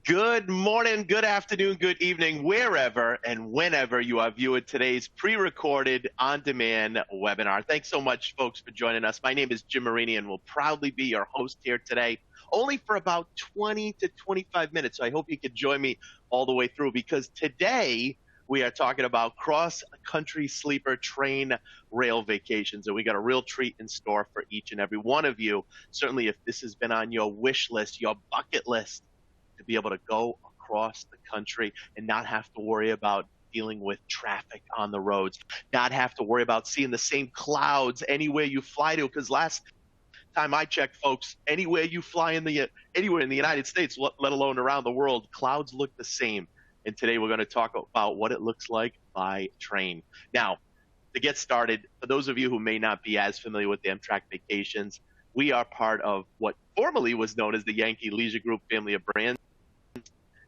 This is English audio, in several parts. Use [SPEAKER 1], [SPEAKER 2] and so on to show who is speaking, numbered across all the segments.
[SPEAKER 1] Good morning, good afternoon, good evening, wherever and whenever you are viewing today's pre-recorded on-demand webinar. Thanks so much, folks, for joining us. My name is Jim Marini, and will proudly be your host here today, only for about 20 to 25 minutes. So I hope you can join me all the way through, because today we are talking about cross-country sleeper train rail vacations, and we got a real treat in store for each and every one of you. Certainly, if this has been on your wish list, your bucket list, to be able to go across the country and not have to worry about dealing with traffic on the roads, not have to worry about seeing the same clouds anywhere you fly to. Because last time I checked, folks, anywhere you fly anywhere in the United States, let alone around the world, clouds look the same. And today we're going to talk about what it looks like by train. Now, to get started, for those of you who may not be as familiar with Amtrak Vacations, we are part of what formerly was known as the Yankee Leisure Group family of brands,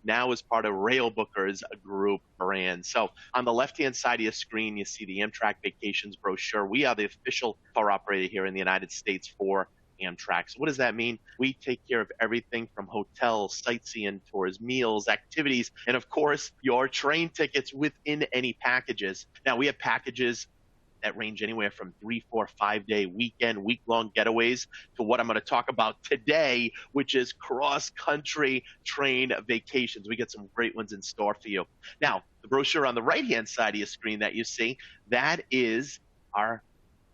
[SPEAKER 1] now is part of Rail Bookers Group brand. So on the left-hand side of your screen, you see the Amtrak Vacations brochure. We are the official tour operator here in the United States for Amtrak. So what does that mean? We take care of everything from hotels, sightseeing tours, meals, activities, and of course, your train tickets within any packages. Now, we have packages that range anywhere from 3, 4, 5-day weekend, week-long getaways to what I'm going to talk about today, which is cross-country train vacations. We got some great ones in store for you. Now, the brochure on the right-hand side of your screen that you see, that is our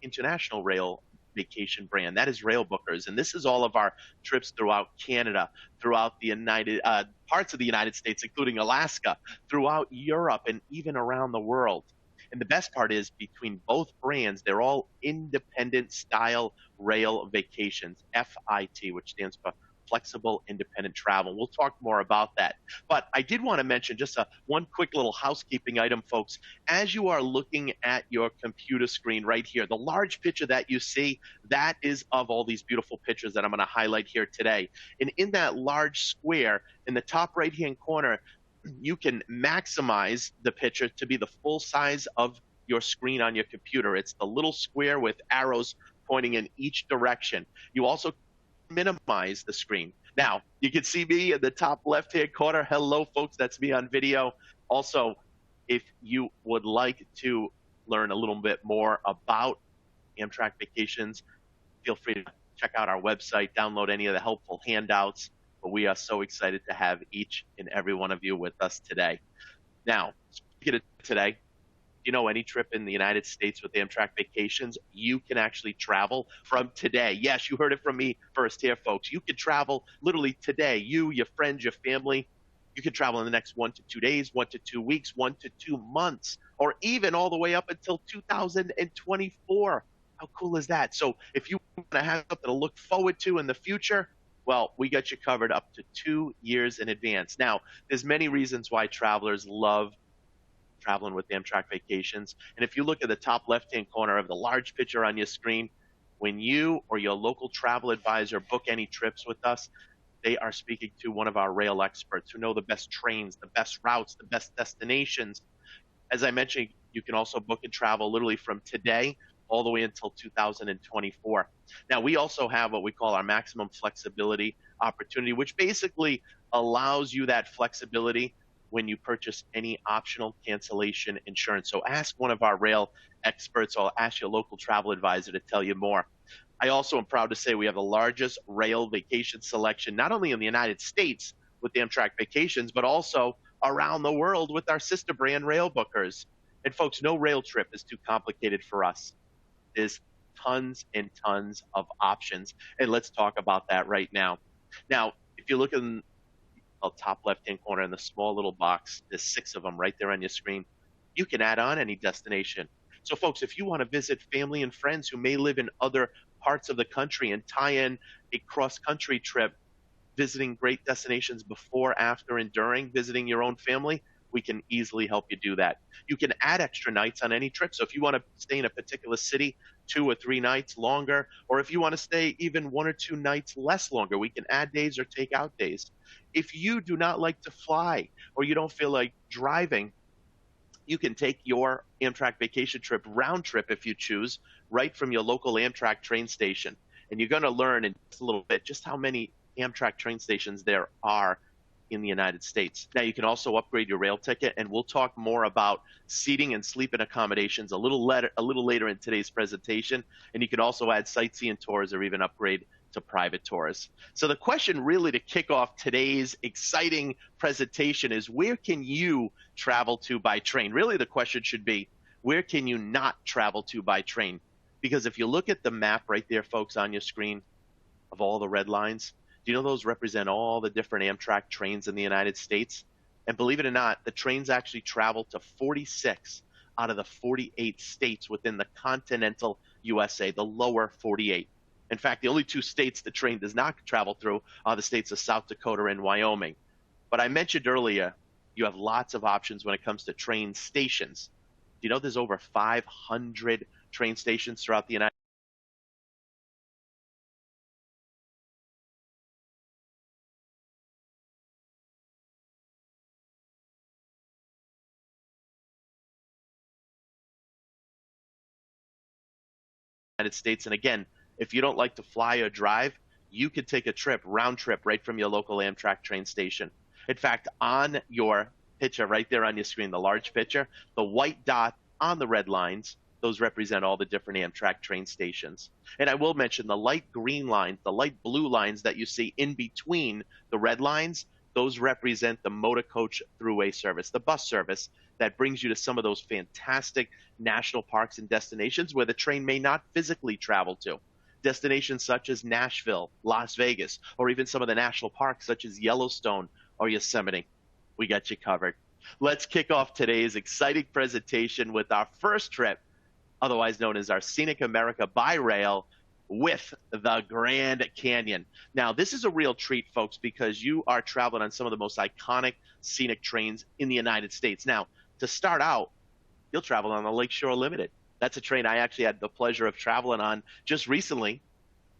[SPEAKER 1] international rail vacation brand. That is Rail Bookers, and this is all of our trips throughout Canada, throughout the parts of the United States, including Alaska, throughout Europe, and even around the world. And the best part is, between both brands, they're all independent style rail vacations, FIT, which stands for Flexible Independent Travel. We'll talk more about that. But I did want to mention just one quick little housekeeping item, folks. As you are looking at your computer screen right here, the large picture that you see, that is of all these beautiful pictures that I'm going to highlight here today. And in that large square, in the top right-hand corner, you can maximize the picture to be the full size of your screen on your computer. It's the little square with arrows pointing in each direction. You also minimize the screen. Now, you can see me in the top left-hand corner. Hello, folks. That's me on video. Also, if you would like to learn a little bit more about Amtrak Vacations, feel free to check out our website, download any of the helpful handouts. But we are so excited to have each and every one of you with us today. Now, speaking of today, you know, any trip in the United States with Amtrak Vacations, you can actually travel from today. Yes, you heard it from me first here, folks. You can travel literally today. You, your friends, your family, you can travel in the next 1 to 2 days, 1 to 2 weeks, 1 to 2 months, or even all the way up until 2024. How cool is that? So if you want to have something to look forward to in the future, well, we got you covered up to 2 years in advance. Now, there's many reasons why travelers love traveling with Amtrak Vacations. And if you look at the top left-hand corner of the large picture on your screen, when you or your local travel advisor book any trips with us, they are speaking to one of our rail experts who know the best trains, the best routes, the best destinations. As I mentioned, you can also book and travel literally from today all the way until 2024. Now, we also have what we call our maximum flexibility opportunity, which basically allows you that flexibility when you purchase any optional cancellation insurance. So ask one of our rail experts, or ask your local travel advisor to tell you more. I also am proud to say we have the largest rail vacation selection, not only in the United States with Amtrak Vacations, but also around the world with our sister brand, Rail Bookers. And folks, no rail trip is too complicated for us. There's tons and tons of options, and let's talk about that right now. Now, if you look in the top left-hand corner in the small little box, there's 6 of them right there on your screen. You can add on any destination. So, folks, if you want to visit family and friends who may live in other parts of the country and tie in a cross-country trip, visiting great destinations before, after, and during visiting your own family, we can easily help you do that. You can add extra nights on any trip. So if you want to stay in a particular city 2 or 3 nights longer, or if you want to stay even 1 or 2 nights less longer, we can add days or take out days. If you do not like to fly, or you don't feel like driving, you can take your Amtrak vacation trip, round trip if you choose, right from your local Amtrak train station. And you're going to learn in just a little bit just how many Amtrak train stations there are in the United States. Now, you can also upgrade your rail ticket, and we'll talk more about seating and sleeping accommodations a little later in today's presentation. And you can also add sightseeing tours or even upgrade to private tours. So the question really to kick off today's exciting presentation is, where can you travel to by train? Really, the question should be, where can you not travel to by train? Because if you look at the map right there, folks, on your screen of all the red lines, do you know those represent all the different Amtrak trains in the United States? And believe it or not, the trains actually travel to 46 out of the 48 states within the continental USA, the lower 48. In fact, the only two states the train does not travel through are the states of South Dakota and Wyoming. But I mentioned earlier, you have lots of options when it comes to train stations. Do you know there's over 500 train stations throughout the United States? And again, if you don't like to fly or drive, you could take a trip, round trip, right from your local Amtrak train station. In fact, on your picture right there on your screen, the large picture, the white dot on the red lines, those represent all the different Amtrak train stations. And I will mention the light green lines, the light blue lines that you see in between the red lines, those represent the motor coach throughway service, the bus service that brings you to some of those fantastic national parks and destinations where the train may not physically travel to. Destinations such as Nashville, Las Vegas, or even some of the national parks such as Yellowstone or Yosemite. We got you covered. Let's kick off today's exciting presentation with our first trip, otherwise known as our Scenic America by rail, with the Grand Canyon. Now, this is a real treat, folks, because you are traveling on some of the most iconic scenic trains in the United States. Now, to start out, you'll travel on the Lakeshore Limited. That's a train I actually had the pleasure of traveling on just recently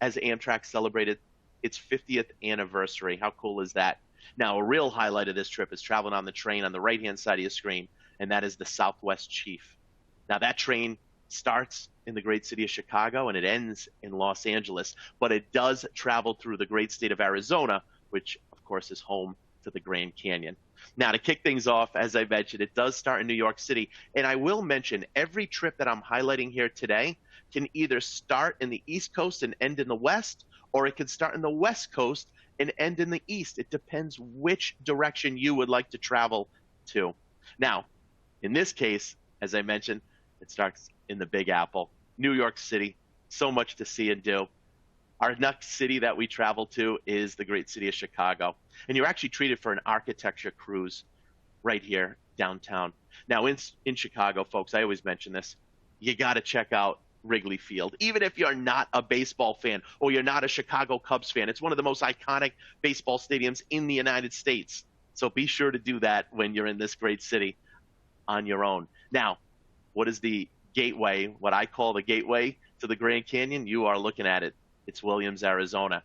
[SPEAKER 1] as Amtrak celebrated its 50th anniversary. How cool is that? Now, a real highlight of this trip is traveling on the train on the right-hand side of your screen, and that is the Southwest Chief. Now, that train starts in the great city of Chicago and it ends in Los Angeles, but it does travel through the great state of Arizona, which, of course, is home to the Grand Canyon. Now, to kick things off, as I mentioned, it does start in New York City. And I will mention every trip that I'm highlighting here today can either start in the East Coast and end in the West, or it can start in the West Coast and end in the East. It depends which direction you would like to travel to. Now, in this case, as I mentioned, it starts in the Big Apple, New York City. So much to see and do. Our next city that we travel to is the great city of Chicago. And you're actually treated for an architecture cruise right here downtown. Now, in Chicago, folks, I always mention this, you got to check out Wrigley Field. Even if you're not a baseball fan or you're not a Chicago Cubs fan, it's one of the most iconic baseball stadiums in the United States. So be sure to do that when you're in this great city on your own. Now, what is the gateway, what I call the gateway to the Grand Canyon? You are looking at it. It's Williams, Arizona.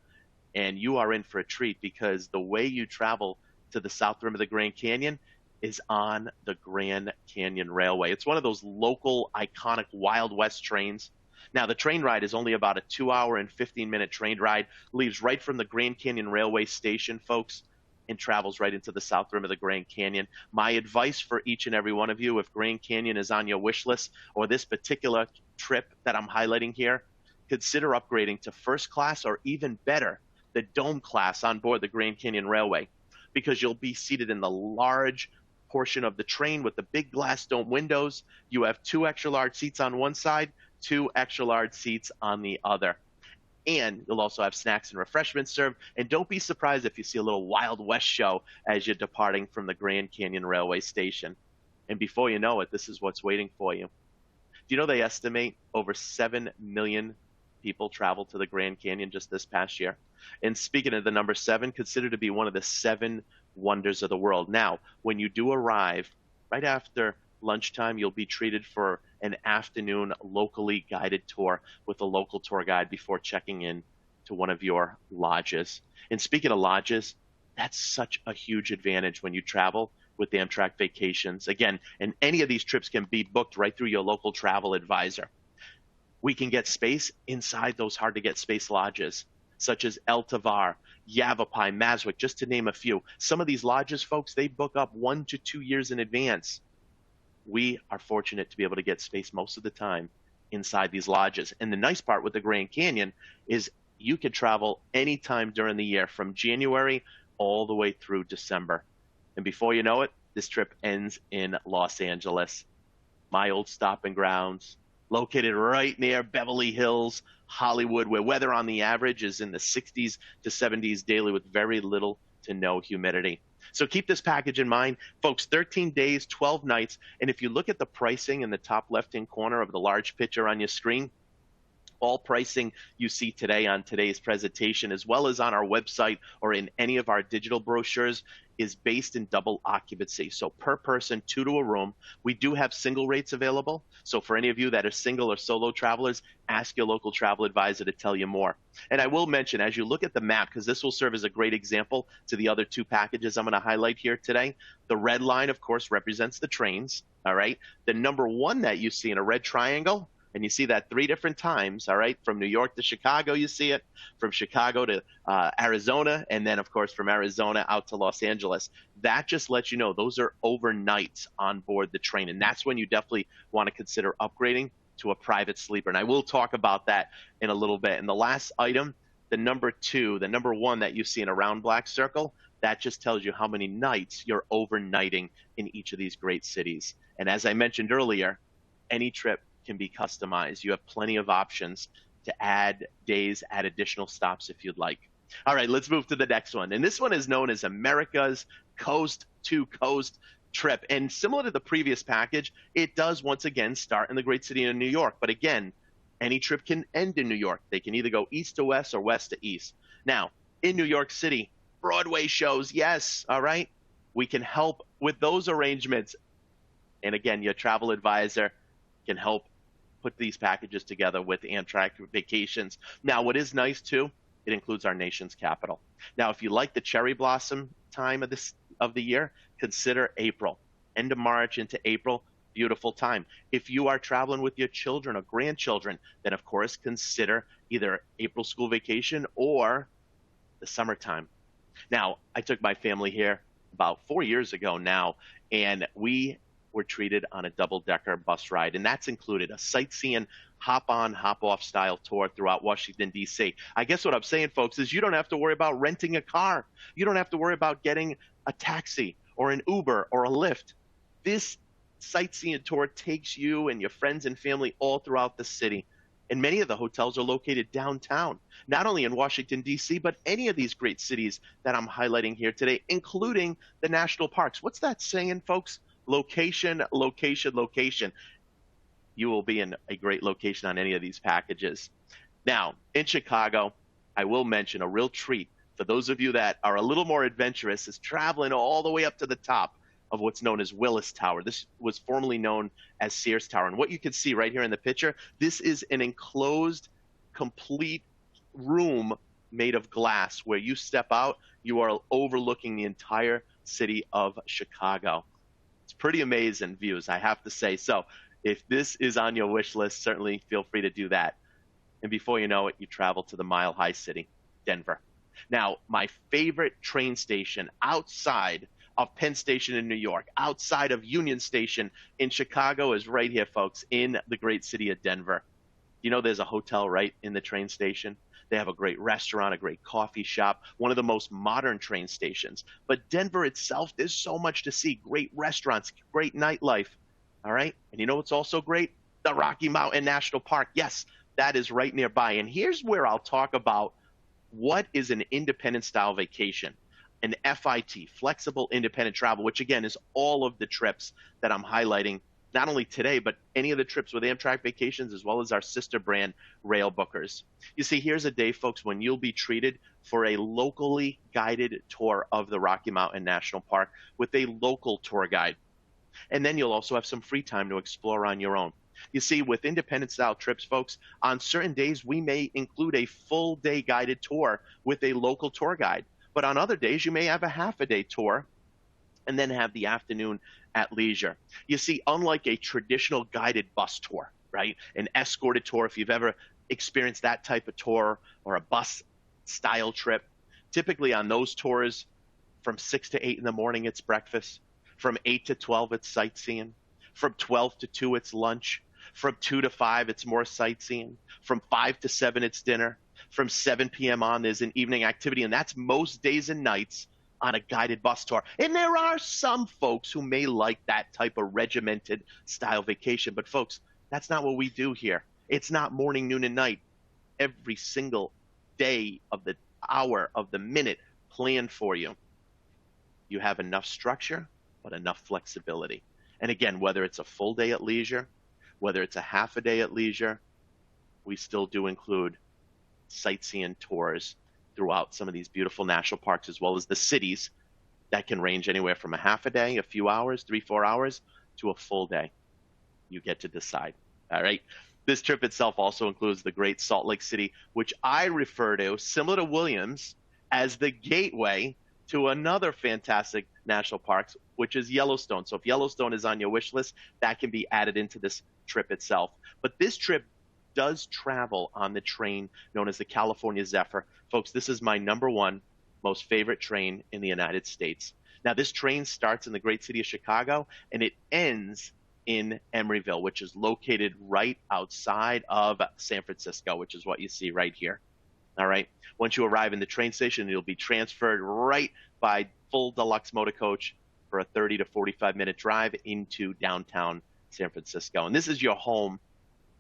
[SPEAKER 1] And you are in for a treat because the way you travel to the south rim of the Grand Canyon is on the Grand Canyon Railway. It's one of those local, iconic Wild West trains. Now, the train ride is only about a 2-hour and 15-minute train ride, leaves right from the Grand Canyon Railway station, folks, and travels right into the south rim of the Grand Canyon. My advice for each and every one of you, if Grand Canyon is on your wish list or this particular trip that I'm highlighting here, consider upgrading to first class or even better, the dome class on board the Grand Canyon Railway, because you'll be seated in the large portion of the train with the big glass dome windows. You have 2 extra large seats on one side, 2 extra large seats on the other. And you'll also have snacks and refreshments served. And don't be surprised if you see a little Wild West show as you're departing from the Grand Canyon Railway Station. And before you know it, this is what's waiting for you. Do you know they estimate over 7 million people traveled to the Grand Canyon just this past year? And speaking of the number 7, considered to be one of the 7 wonders of the world. Now, when you do arrive, right after lunchtime, you'll be treated for an afternoon locally guided tour with a local tour guide before checking in to one of your lodges. And speaking of lodges, that's such a huge advantage when you travel with Amtrak Vacations. Again, and any of these trips can be booked right through your local travel advisor. We can get space inside those hard-to-get space lodges, such as El Tovar, Yavapai, Maswick, just to name a few. Some of these lodges, folks, they book up 1 to 2 years in advance. We are fortunate to be able to get space most of the time inside these lodges. And the nice part with the Grand Canyon is you can travel anytime during the year from January all the way through December. And before you know it, this trip ends in Los Angeles, my old stomping grounds, located right near Beverly Hills, Hollywood, where weather on the average is in the 60s to 70s daily with very little to no humidity. So keep this package in mind, folks. 13 days, 12 nights. And if you look at the pricing in the top left-hand corner of the large picture on your screen, all pricing you see today on today's presentation, as well as on our website or in any of our digital brochures, is based in double occupancy. So per person, 2 to a room. We do have single rates available. So for any of you that are single or solo travelers, ask your local travel advisor to tell you more. And I will mention, as you look at the map, because this will serve as a great example to the other 2 packages I'm going to highlight here today, the red line, of course, represents the trains, all right? The number 1 that you see in a red triangle, and you see that 3 different times, all right? From New York to Chicago, you see it. From Chicago to Arizona, and then, of course, from Arizona out to Los Angeles. That just lets you know those are overnights on board the train, and that's when you definitely want to consider upgrading to a private sleeper. And I will talk about that in a little bit. And the last item, the number 2, the number 1 that you see in a round black circle, that just tells you how many nights you're overnighting in each of these great cities. And as I mentioned earlier, any trip can be customized. You have plenty of options to add days, add additional stops if you'd like. All right, let's move to the next one. And this one is known as America's Coast to Coast trip. And similar to the previous package, it does once again start in the great city of New York. But again, any trip can end in New York. They can either go east to west or west to east. Now, in New York City, Broadway shows, yes, all right? We can help with those arrangements. And again, your travel advisor can help put these packages together with Amtrak Vacations. Now, what is nice too, it includes our nation's capital. Now, if you like the cherry blossom time of the year, consider April. End of March into April, beautiful time. If you are traveling with your children or grandchildren, then of course consider either April school vacation or the summertime. Now, I took my family here about 4 years ago now, and we were treated on a double-decker bus ride, and that's included a sightseeing, hop-on, hop-off style tour throughout Washington, D.C. I guess what I'm saying, folks, is you don't have to worry about renting a car. You don't have to worry about getting a taxi or an Uber or a Lyft. This sightseeing tour takes you and your friends and family all throughout the city, and many of the hotels are located downtown, not only in Washington, D.C., but any of these great cities that I'm highlighting here today, including the national parks. What's that saying, folks? Location, location, location. You will be in a great location on any of these packages. Now, in Chicago, I will mention a real treat for those of you that are a little more adventurous is traveling all the way up to the top of what's known as Willis Tower. This was formerly known as Sears Tower. And what you can see right here in the picture, this is an enclosed, complete room made of glass where you step out, you are overlooking the entire city of Chicago. It's pretty amazing views, I have to say. So if this is on your wish list, certainly feel free to do that. And before you know it, you travel to the Mile High City, Denver. Now, my favorite train station outside of Penn Station in New York, outside of Union Station in Chicago, is right here, folks, in the great city of Denver. You know, there's a hotel right in the train station. They have a great restaurant, a great coffee shop, one of the most modern train stations. But Denver itself, there's so much to see. Great restaurants, great nightlife, all right? And you know what's also great? The Rocky Mountain National Park. Yes, that is right nearby. And here's where I'll talk about what is an independent style vacation, an FIT, flexible independent travel, which again is all of the trips that I'm highlighting, not only today, but any of the trips with Amtrak Vacations, as well as our sister brand, Rail Bookers. You see, here's a day, folks, when you'll be treated for a locally guided tour of the Rocky Mountain National Park with a local tour guide. And then you'll also have some free time to explore on your own. You see, with independent style trips, folks, on certain days, we may include a full day guided tour with a local tour guide. But on other days, you may have a half a day tour and then have the afternoon at leisure. You see, unlike a traditional guided bus tour, right? An escorted tour, if you've ever experienced that type of tour or a bus style trip, Typically on those tours, from 6 to 8 in the morning, it's breakfast. From 8 to 12, it's sightseeing. From 12 to 2, it's lunch. From 2 to 5, it's more sightseeing. From 5 to 7, it's dinner. From 7 p.m. on, there's an evening activity, and that's most days and nights on a guided bus tour. And there are some folks who may like that type of regimented style vacation, but folks, that's not what we do here. It's not morning, noon, and night. Every single day of the hour of the minute planned for you. You have enough structure, but enough flexibility. And again, whether it's a full day at leisure, whether it's a half a day at leisure, we still do include sightseeing tours throughout some of these beautiful national parks, as well as the cities that can range anywhere from a half a day, a few hours, 3-4 hours, to a full day. You get to decide. All right. This trip itself also includes the Great Salt Lake City, which I refer to, similar to Williams, as the gateway to another fantastic national parks, which is Yellowstone. So if Yellowstone is on your wish list, that can be added into this trip itself. But this trip does travel on the train known as the California Zephyr. Folks, this is my #1 most favorite train in the United States. Now, this train starts in the great city of Chicago, and it ends in Emeryville, which is located right outside of San Francisco, which is what you see right here. All right. Once you arrive in the train station, you'll be transferred right by full deluxe motor coach for a 30 to 45-minute drive into downtown San Francisco. And this is your home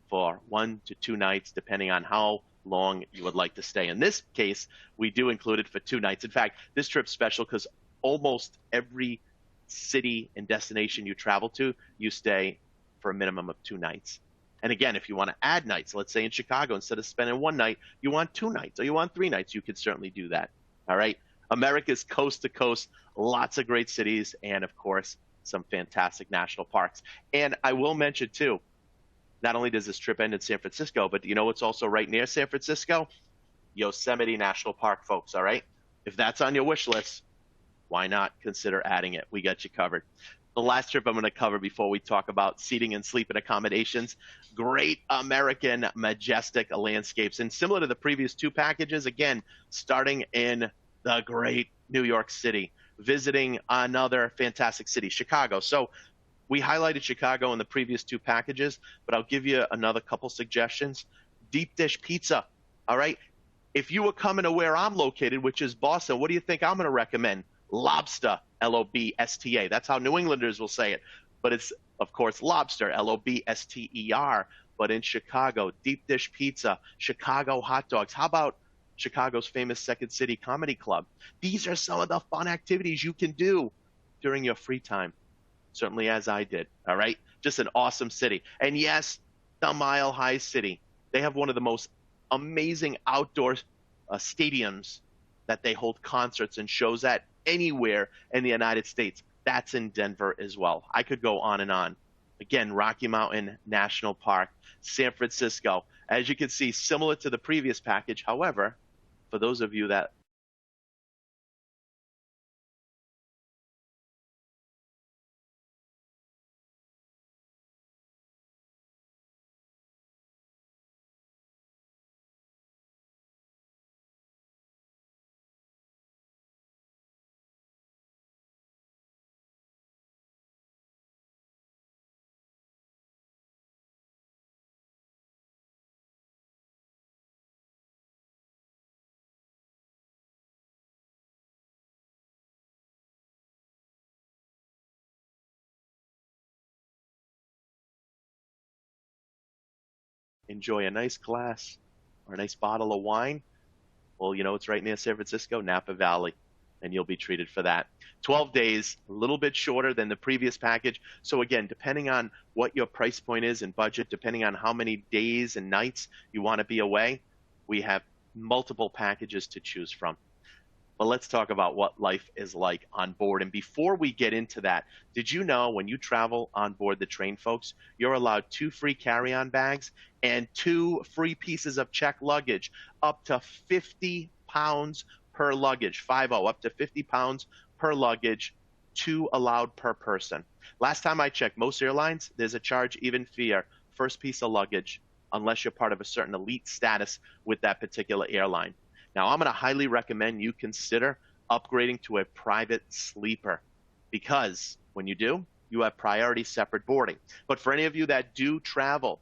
[SPEAKER 1] for 1 to 2 nights, depending on how long you would like to stay. In this case, we do include it for 2 nights. In fact, this trip's special because almost every city and destination you travel to, you stay for a minimum of 2 nights. And again, if you want to add nights, let's say in Chicago, instead of spending 1 night, you want 2 nights or you want 3 nights, you can certainly do that. All right. America's coast to coast, lots of great cities, and of course, some fantastic national parks. And I will mention too, not only does this trip end in San Francisco, but you know what's also right near San Francisco? Yosemite National Park, folks. All right. If that's on your wish list, why not consider adding it? We got you covered. The last trip I'm going to cover before we talk about seating and sleep and accommodations, great American majestic landscapes. And similar to the previous 2 packages, again, starting in the great New York City, visiting another fantastic city, Chicago. So we highlighted Chicago in the previous 2 packages, but I'll give you another couple suggestions. Deep dish pizza. All right. If you were coming to where I'm located, which is Boston, what do you think I'm going to recommend? Lobster, Lobster. That's how New Englanders will say it. But it's, of course, lobster, Lobster. But in Chicago, deep dish pizza, Chicago hot dogs. How about Chicago's famous Second City Comedy Club? These are some of the fun activities you can do during your free time, certainly as I did. All right. Just an awesome city. And yes, the Mile High City. They have one of the most amazing outdoor stadiums that they hold concerts and shows at anywhere in the United States. That's in Denver as well. I could go on and on. Again, Rocky Mountain National Park, San Francisco. As you can see, similar to the previous package. However, for those of you that enjoy a nice glass or a nice bottle of wine, well, you know, it's right near San Francisco, Napa Valley, and you'll be treated for that. 12 days, a little bit shorter than the previous package. So again, depending on what your price point is and budget, depending on how many days and nights you want to be away, we have multiple packages to choose from. But let's talk about what life is like on board. And before we get into that, did you know when you travel on board the train, folks, you're allowed 2 free carry-on bags and 2 free pieces of checked luggage, up to 50 pounds per luggage, 50, up to 50 pounds per luggage, 2 allowed per person. Last time I checked, most airlines, there's a charge even for first piece of luggage, unless you're part of a certain elite status with that particular airline. Now, I'm going to highly recommend you consider upgrading to a private sleeper because when you do, you have priority separate boarding. But for any of you that do travel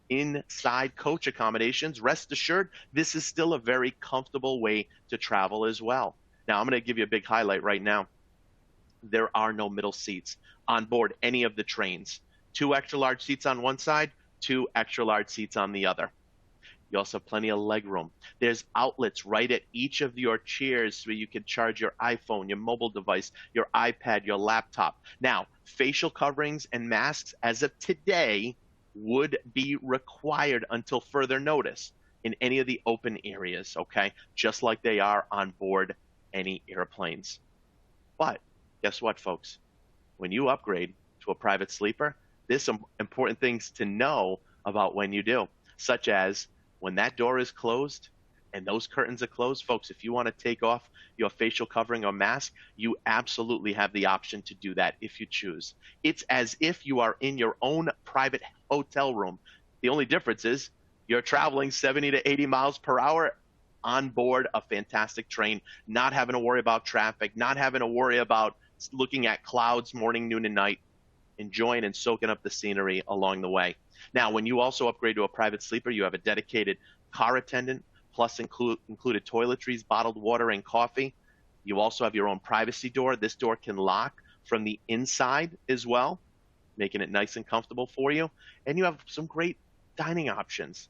[SPEAKER 1] inside coach accommodations, rest assured, this is still a very comfortable way to travel as well. Now, I'm going to give you a big highlight right now. There are no middle seats on board any of the trains. 2 extra large seats on one side, 2 extra large seats on the other. You also have plenty of leg room. There's outlets right at each of your chairs where you can charge your iPhone, your mobile device, your iPad, your laptop. Now, facial coverings and masks as of today would be required until further notice in any of the open areas, okay? Just like they are on board any airplanes. But guess what, folks? When you upgrade to a private sleeper, there's some important things to know about when you do, such as when that door is closed and those curtains are closed, folks, if you want to take off your facial covering or mask, you absolutely have the option to do that if you choose. It's as if you are in your own private hotel room. The only difference is you're traveling 70 to 80 miles per hour on board a fantastic train, not having to worry about traffic, not having to worry about looking at clouds morning, noon, and night, enjoying and soaking up the scenery along the way. Now, when you also upgrade to a private sleeper, you have a dedicated car attendant, plus included toiletries, bottled water, and coffee. You also have your own privacy door. This door can lock from the inside as well, making it nice and comfortable for you. And you have some great dining options.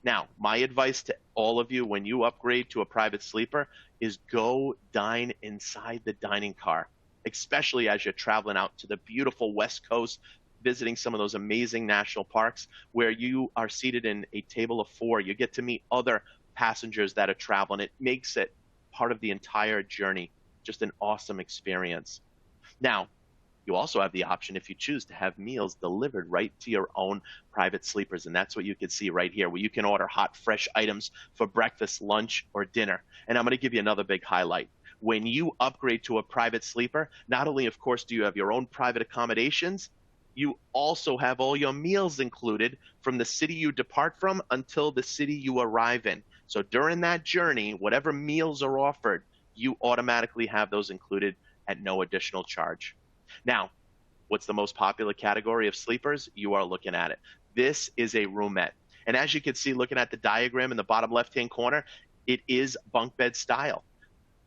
[SPEAKER 1] Now, my advice to all of you when you upgrade to a private sleeper is go dine inside the dining car, especially as you're traveling out to the beautiful West Coast, visiting some of those amazing national parks where you are seated in a table of 4. You get to meet other passengers that are traveling. It makes it part of the entire journey. Just an awesome experience. Now, you also have the option, if you choose, to have meals delivered right to your own private sleepers. And that's what you can see right here, where you can order hot, fresh items for breakfast, lunch, or dinner. And I'm going to give you another big highlight. When you upgrade to a private sleeper, not only, of course, do you have your own private accommodations, you also have all your meals included from the city you depart from until the city you arrive in. So during that journey, whatever meals are offered, you automatically have those included at no additional charge. Now, what's the most popular category of sleepers? You are looking at it. This is a roomette. And as you can see, looking at the diagram in the bottom left-hand corner, it is bunk bed style.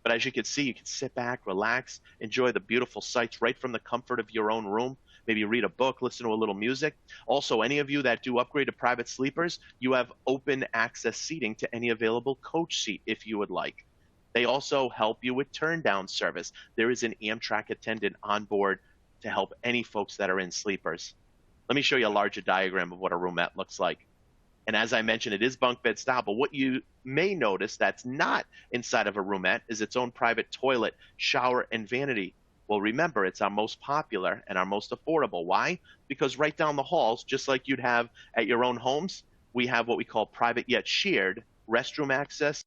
[SPEAKER 1] But as you can see, you can sit back, relax, enjoy the beautiful sights right from the comfort of your own room. Maybe read a book, listen to a little music. Also, any of you that do upgrade to private sleepers, you have open access seating to any available coach seat if you would like. They also help you with turn down service. There is an Amtrak attendant on board to help any folks that are in sleepers. Let me show you a larger diagram of what a roomette looks like. And as I mentioned, it is bunk bed style, but what you may notice that's not inside of a roomette is its own private toilet, shower, and vanity. Well, remember, it's our most popular and our most affordable. Why? Because right down the halls, just like you'd have at your own homes, we have what we call private yet shared restroom access.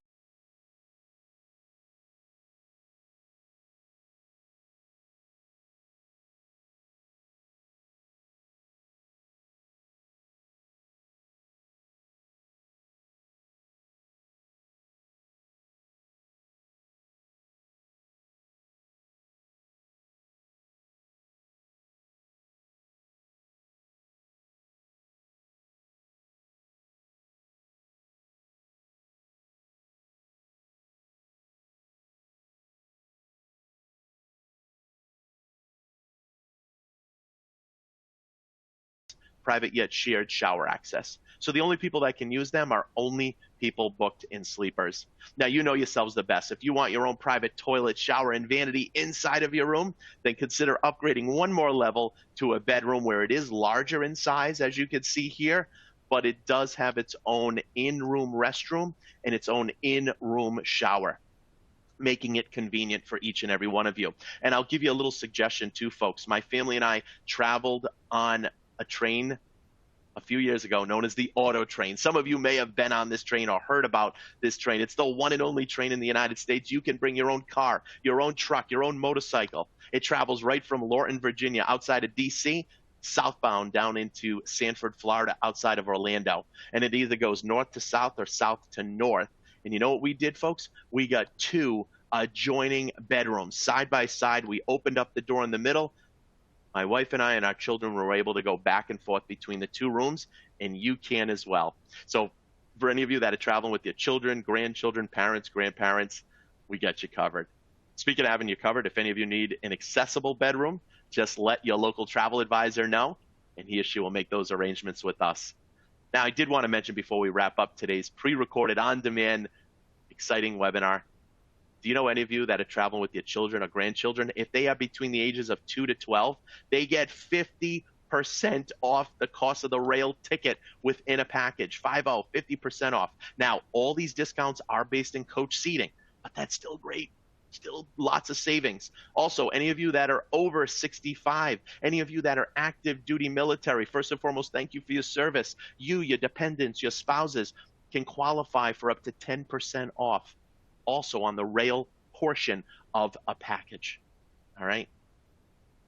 [SPEAKER 1] Private yet shared shower access. So the only people that can use them are only people booked in sleepers. Now, you know yourselves the best. If you want your own private toilet, shower, and vanity inside of your room, then consider upgrading one more level to a bedroom where it is larger in size, as you can see here, but it does have its own in-room restroom and its own in-room shower, making it convenient for each and every one of you. And I'll give you a little suggestion too, folks. My family and I traveled on a train a few years ago known as the Auto Train. Some of you may have been on this train or heard about this train. It's the one and only train in the United States. You can bring your own car, your own truck, your own motorcycle. It travels right from Lorton, Virginia, outside of D.C., southbound down into Sanford, Florida, outside of Orlando. And it either goes north to south or south to north. And you know what we did, folks? We got two adjoining bedrooms side by side. We opened up the door in the middle. My wife and I and our children were able to go back and forth between the two rooms, and you can as well. So for any of you that are traveling with your children, grandchildren, parents, grandparents, we got you covered. Speaking of having you covered, if any of you need an accessible bedroom, just let your local travel advisor know, and he or she will make those arrangements with us. Now, I did want to mention before we wrap up today's pre-recorded on-demand exciting webinar, do you know any of you that are traveling with your children or grandchildren? If they are between the ages of 2 to 12, they get 50% off the cost of the rail ticket within a package. 50% off. Now, all these discounts are based in coach seating, but that's still great. Still lots of savings. Also, any of you that are over 65, any of you that are active duty military, first and foremost, thank you for your service. You, your dependents, your spouses can qualify for up to 10% off also on the rail portion of a package. All right?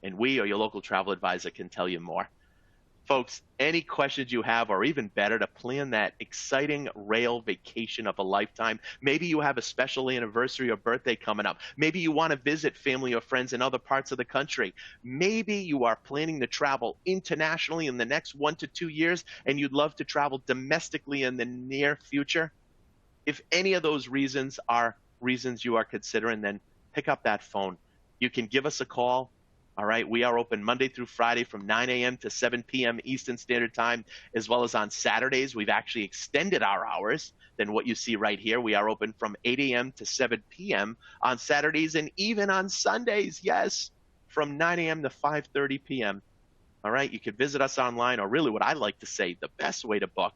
[SPEAKER 1] And we or your local travel advisor can tell you more. Folks, any questions you have, or even better, to plan that exciting rail vacation of a lifetime. Maybe you have a special anniversary or birthday coming up. Maybe you want to visit family or friends in other parts of the country. Maybe you are planning to travel internationally in the next 1 to 2 years, and you'd love to travel domestically in the near future. If any of those reasons are reasons you are considering, then pick up that phone. You can give us a call. All right, we are open Monday through Friday from 9 a.m. to 7 p.m. Eastern Standard Time, as well as on Saturdays. We've actually extended our hours than what you see right here. We are open from 8 a.m. to 7 p.m. on Saturdays, and even on Sundays, yes, from 9 a.m. to 5:30 p.m. All right, you can visit us online, or really what I like to say, the best way to book